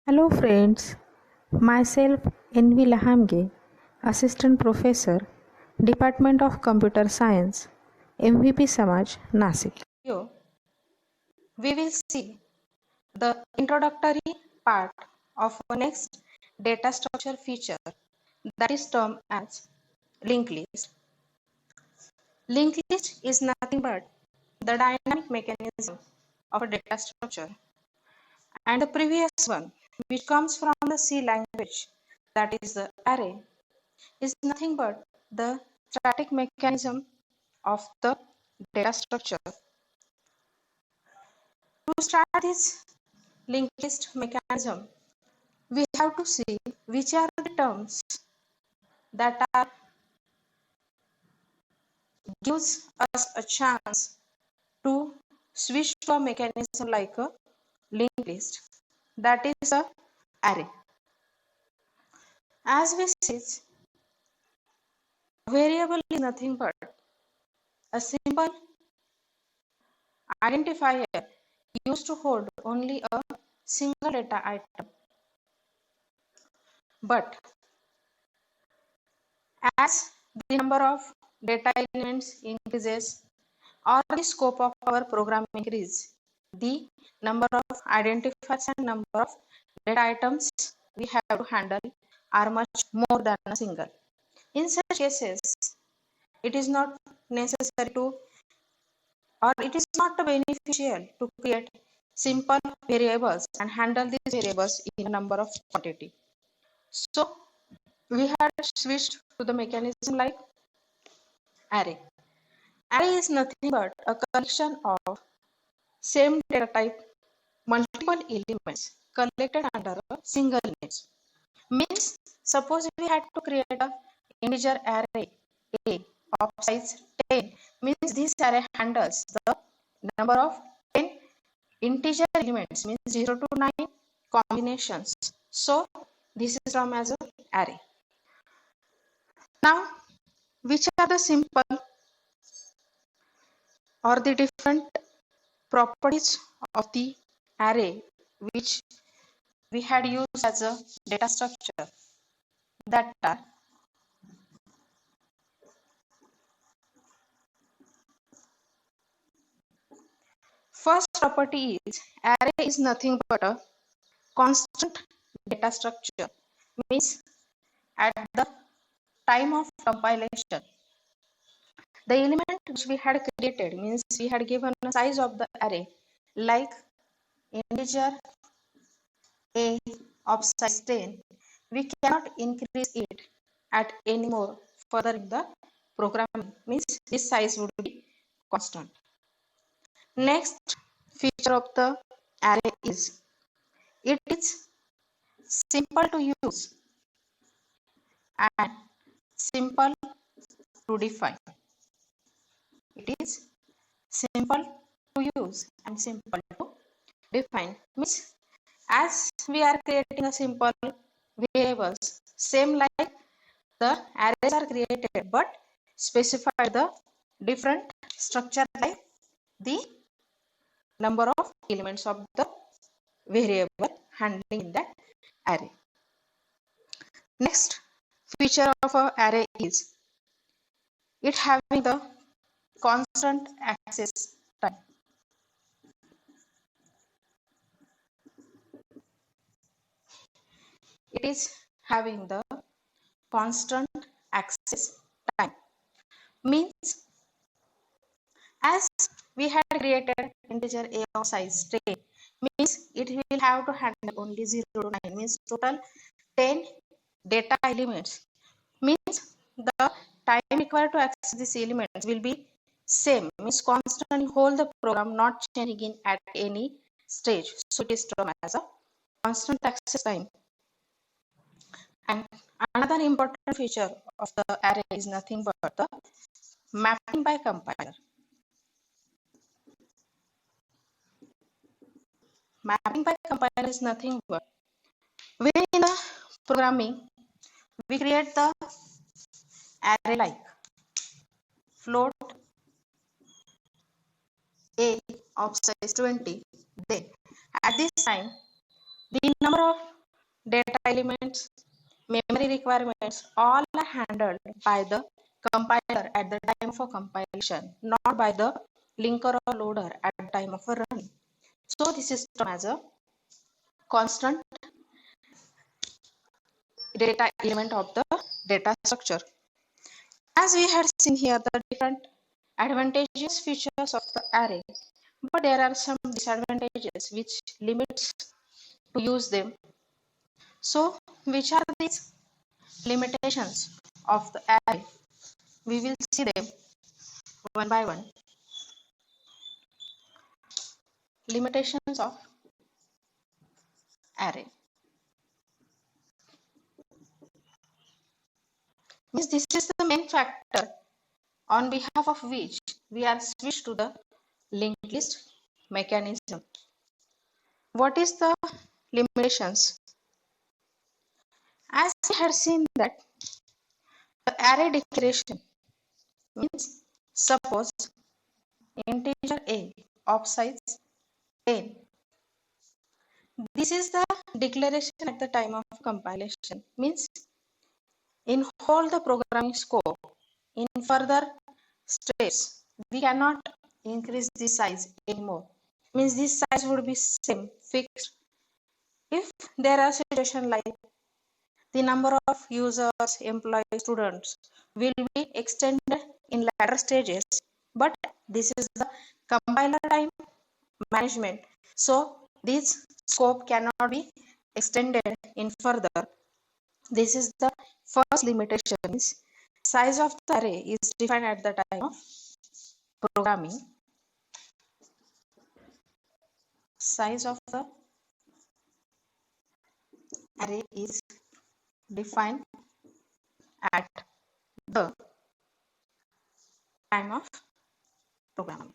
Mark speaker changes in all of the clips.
Speaker 1: Hello friends, myself Envi Lahamge, Assistant Professor, Department of Computer Science, MVP Samaj, Nasik.
Speaker 2: Here we will see the introductory part of our next data structure feature that is termed as linked list. Linked list is nothing but the dynamic mechanism of a data structure, and the previous one, which comes from the C language, that is the array, is nothing but the static mechanism of the data structure. To start this linked list mechanism, we have to see which are the terms that are gives us a chance to switch to a mechanism like a linked list, that is a array. As we see, variable is nothing but a simple identifier used to hold only a single data item. But as the number of data elements increases or the scope of our program increases, the number of identifiers and number of data items we have to handle are much more than a single. In such cases, it is not necessary to, or it is not beneficial to create simple variables and handle these variables in a number of quantity. So we had switched to the mechanism like array. Array is nothing but a collection of same data type, multiple elements collected under a single image. Means, suppose we had to create a integer array A of size 10, means this array handles the number of 10 integer elements, means 0 to 9 combinations. So this is termed as an array. Now, which are the simple or the different properties of the array which we had used as a data structure? That are: first property is array is nothing but a constant data structure. Means at the time of compilation, the element which we had created, means we had given a size of the array like integer A of size 10. We cannot increase it at any more further in the programming, means this size would be constant. Next feature of the array is it is simple to use and simple to define. It is simple to use and simple to define. Means as we are creating a simple variables, same like the arrays are created, but specify the different structure like the number of elements of the variable handling in that array. Next feature of a array is it having the constant access time. It is having the constant access time. Means as we had created integer a of size 10, means it will have to handle only 0 to 9, means total 10 data elements. Means the time required to access these elements will be same, means constantly hold the program not changing in at any stage. So it is termed as a constant access time. And another important feature of the array is nothing but the mapping by compiler. Mapping by compiler is nothing but when in the programming we create the array like float A of size 20, then at this time the number of data elements, memory requirements, all are handled by the compiler at the time of a compilation, not by the linker or loader at the time of a run. So this is termed as a constant data element of the data structure. As we had seen here, the different advantageous features of the array, but there are some disadvantages which limits to use them. So which are these limitations of the array? We will see them one by one. Limitations of array means this is the main factor on behalf of which we are switched to the linked list mechanism. What is the limitations? As we had seen that the array declaration means suppose integer a of size 10. This is the declaration at the time of compilation, means in whole the programming scope. In further steps, we cannot increase the size anymore. Means this size would be same, fixed. If there are situations like the number of users, employees, students will be extended in later stages, but this is the compiler time management. So this scope cannot be extended in further. This is the first limitation. Size of the array is defined at the time of programming. Size of the array is defined at the time of programming.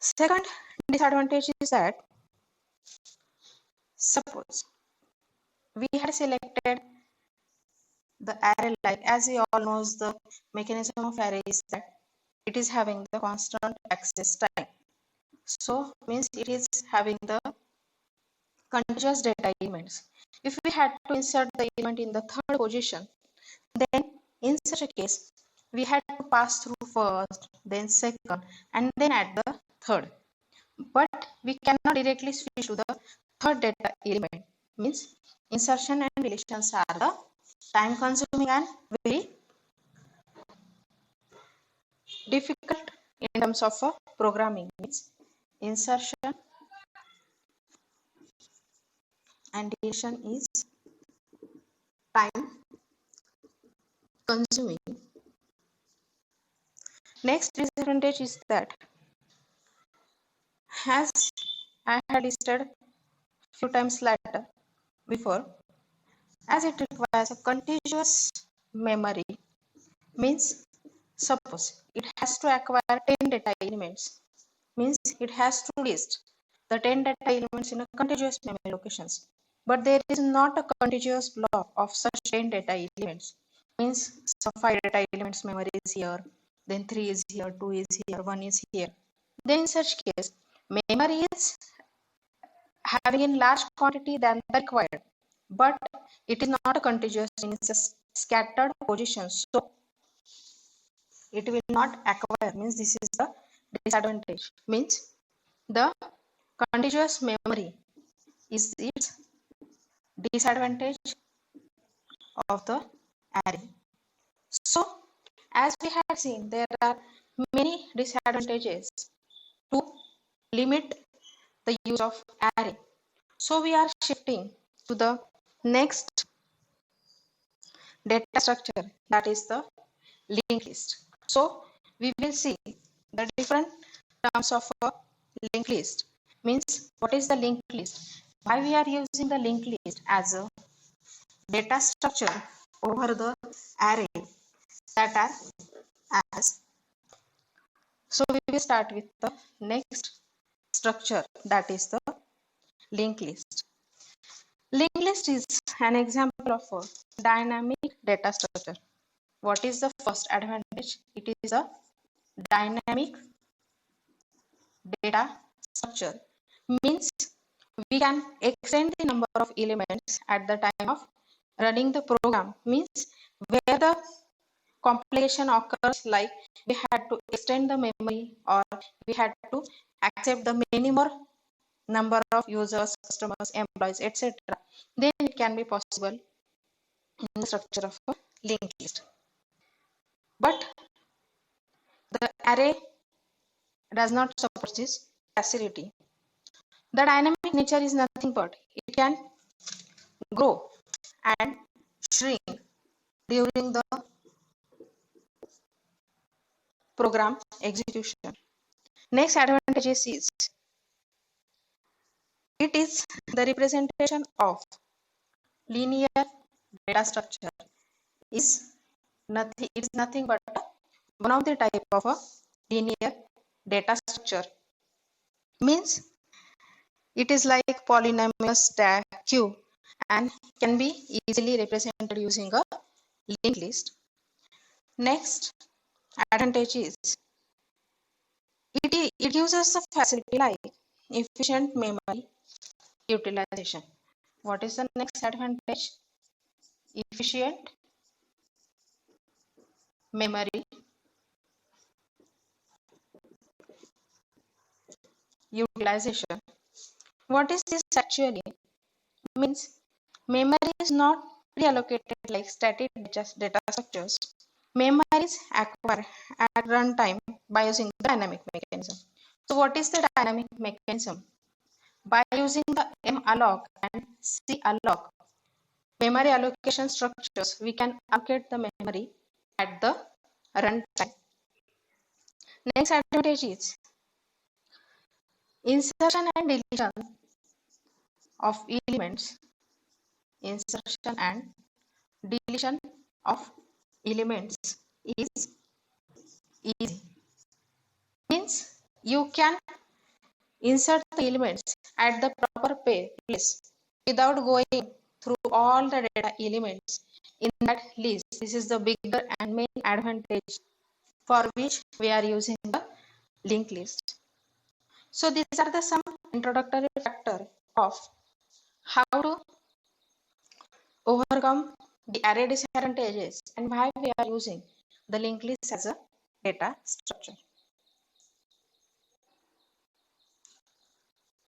Speaker 2: Second disadvantage is that suppose we had selected the array, like as we all knows, the mechanism of array is that it is having the constant access time. So means it is having the contiguous data elements. If we had to insert the element in the third position, then in such a case we had to pass through first, then second, and then add the third. But we cannot directly switch to the third data element. Means insertion and deletions are the time consuming and very difficult in terms of programming. Means insertion and deletion is time consuming. Next disadvantage is that, as I had listed few times later before, as it requires a contiguous memory, means suppose it has to acquire 10 data elements, means it has to list the 10 data elements in a contiguous memory locations, but there is not a contiguous block of such 10 data elements. Means some 5 data elements memory is here, then 3 is here, 2 is here, 1 is here. Then in such case memory is having in large quantity than the required, but it is not a contiguous, it's a scattered position, so it will not acquire. Means this is the disadvantage. Means the contiguous memory is its disadvantage of the array. So as we had seen, there are many disadvantages to limit the use of array. So we are shifting to the next data structure, that is the linked list. So we will see the different terms of a linked list. Means what is the linked list? Why we are using the linked list as a data structure over the array that are as. So we will start with the next structure, that is the linked list. Linked list is an example of a dynamic data structure. What is the first advantage? It is a dynamic data structure. means we can extend the number of elements at the time of running the program, means where the compilation occurs, like we had to extend the memory or we had to accept the many more number of users, customers, employees, etc., then it can be possible in the structure of a linked list. But the array does not support this facility. The dynamic nature is nothing but it can grow and shrink during the program execution. Next advantage is it is the representation of linear data structure is nothing but one of the type of a linear data structure, means it is like polynomial stack queue and can be easily represented using a linked list. Next advantage is it gives us a facility like efficient memory utilization. What is the next advantage? Efficient memory utilization. What is this actually? Means memory is not pre-allocated like static data structures. Memory is acquired at runtime by using the dynamic mechanism. So what is the dynamic mechanism? By using the malloc and calloc memory allocation structures, we can allocate the memory at the runtime. Next advantage is insertion and deletion of elements. Insertion and deletion of elements is easy. Means you can insert the elements at the proper place without going through all the data elements in that list. This is the bigger and main advantage for which we are using the linked list. So these are the some introductory factor of how to overcome the array disadvantages and why we are using the linked list as a data structure.